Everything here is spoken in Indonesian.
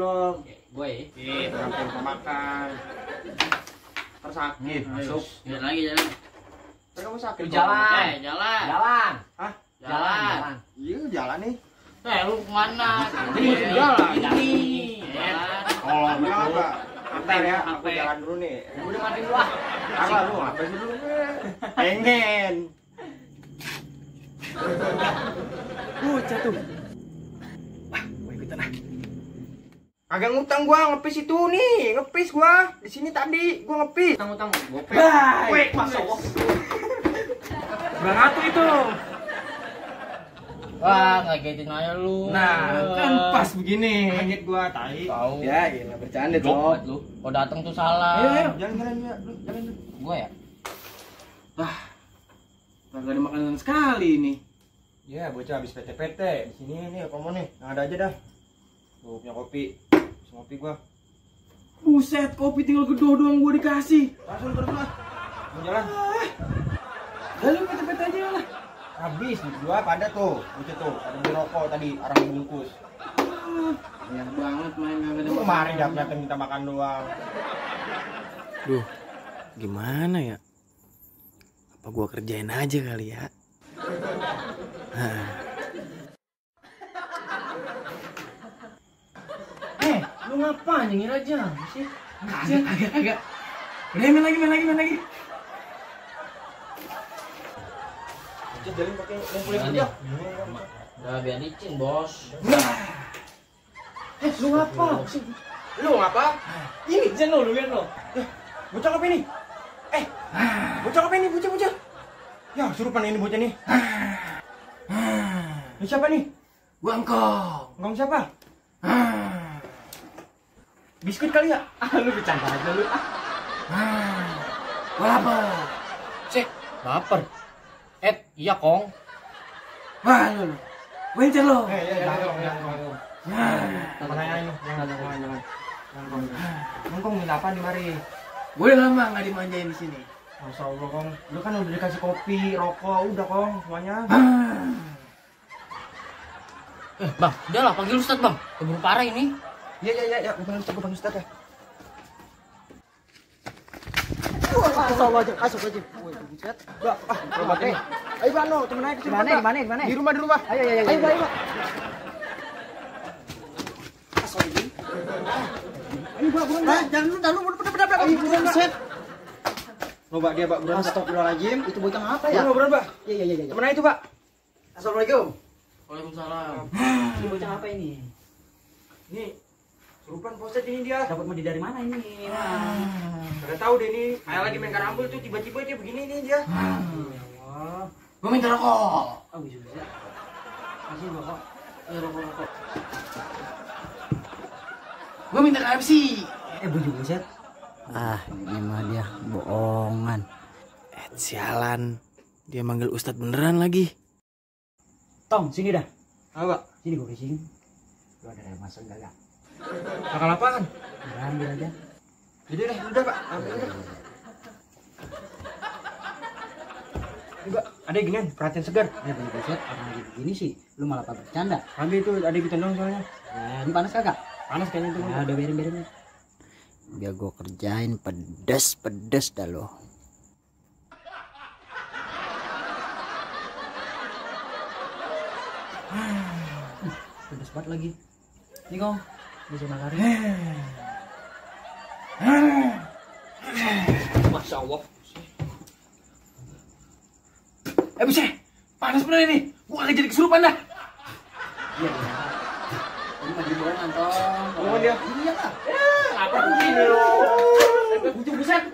belum? Gue ya. Sampai lupa makan. Tersakit, masuk. Jalan lagi jalan. Kamu sakit. Jalan. Jalan. Jalan. Hah? Jalan. Iya, jalan nih. Lu kemana? Ini jalan. Ini. Oh, apa? Antar ya, aku Sampai. jalan dulu nih. Udah mandi dulu ah. Apa lu? Apa sih dulu? Pengen. Jatuh. Wah, gua ikutan ah. Kagak ngutang gua, ngepis itu nih, ngepis gua. Di sini tadi gua ngepis. Utang-utang gopek. Weh, masuk. Berapa itu? Wah, ngagetin aja lu. Nah, kan pas begini. Kaget gua, tai. Tahu. Ya, gila bercanda, Cok. Goblok lu. Kau datang tuh salah. Ayo, jalan-jalan ya. Jalan. Gua ya. Kagak ada makanan sekali ini. Ya, bocah habis PT-PT. Di sini nih, kamu nih. Yang ada aja dah. Tuh, punya kopi. Bisa ngopi gua. Buset, kopi tinggal kedua doang gua dikasih. Langsung terus lah. Mau jalan. Lalu PT-PT aja lah. Habis gua pada tuh. Bocah tuh, ada beli rokok tadi, arang dibungkus. Banyak banget main kagak Itu kemarin datang minta makan doang. Duh, gimana ya? Apa gua kerjain aja kali ya? Lu ngapain nyengir aja sih? Agak. Udah main lagi. Bocah jalan pakai ngumpulin Jalan aja. Udah biar licin, Bos. Lu ngapa? Lu ngapa? Ini Jen lu lihat lo. Bocah apa ini? Bocah apa ini? Bocah. Ya, surupan ini bocah nih. Ini siapa nih? Gua engkau. Ngomong siapa? Biskuit kali ya? Lu bercanda aja lu. Gua lapar. Cek, lapar. Iya, Kong. Wah, lu. Wincer lo. Jangan. Makanya ini, jangan. Ngomong minta apa di mari? Gue udah lama nggak dimanjain di sini. Masya Allah, Kong. Lu kan udah dikasih kopi, rokok, udah, Kong, semuanya. Bang, udah lah panggil Ustadz, Bang. Keburu parah ini. Ya, gue panggil Ustaz ya. Masuk aja. Obat ini. Ayo, Bano, temen aja ke sini. Gimana? Di rumah. Ayo. Ayo. Ayo, Pak, buruan. Jangan lu bener. Ayo, buruan, Pak. Set. Loh, Pak, dia, Pak, buruan. Astagfirullahaladzim, itu bocah apa ya? Buruan, Pak. Iya. Temen aja itu, Pak. Assalamualaikum. Waalaikumsalam. Ini bocah apa ini? Ini surupan Postet ini dia. Dapat mandi dari mana ini? Gak tahu deh ini. Kayak lagi main karambol tuh tiba-tiba dia begini nih dia. Gua minta rokok. Oh, bisa. Kasih rokok. Rokok. Gua minta KFC. Juga set. Ini mah dia bohongan. Sialan. Dia manggil Ustadz beneran lagi. Tong, sini dah. Apa? Sini gua kasih. Lu ada yang masuk enggak? Nakal apaan? Ambil aja. Jadi udah, Pak. Ambil udah. Ini, Pak, ada ginian, perhatian segar. Ya beli set, orang lagi begini sih. Lu malah pada bercanda. Ambil itu, ada gitu dong soalnya. Ya, ini panas kagak? Panas kayaknya itu. Ya, udah biarin. Biar gue kerjain pedes dah lo. Pedes banget lagi. Nih kong, bisa makan. Masya Allah. Buset, panas bener ini. Gua kagak jadi kesurupan dah. Iya. Ini mandi bohongan, Tong. Ngomong dia. Iya lah. Apa begini lo? Buset.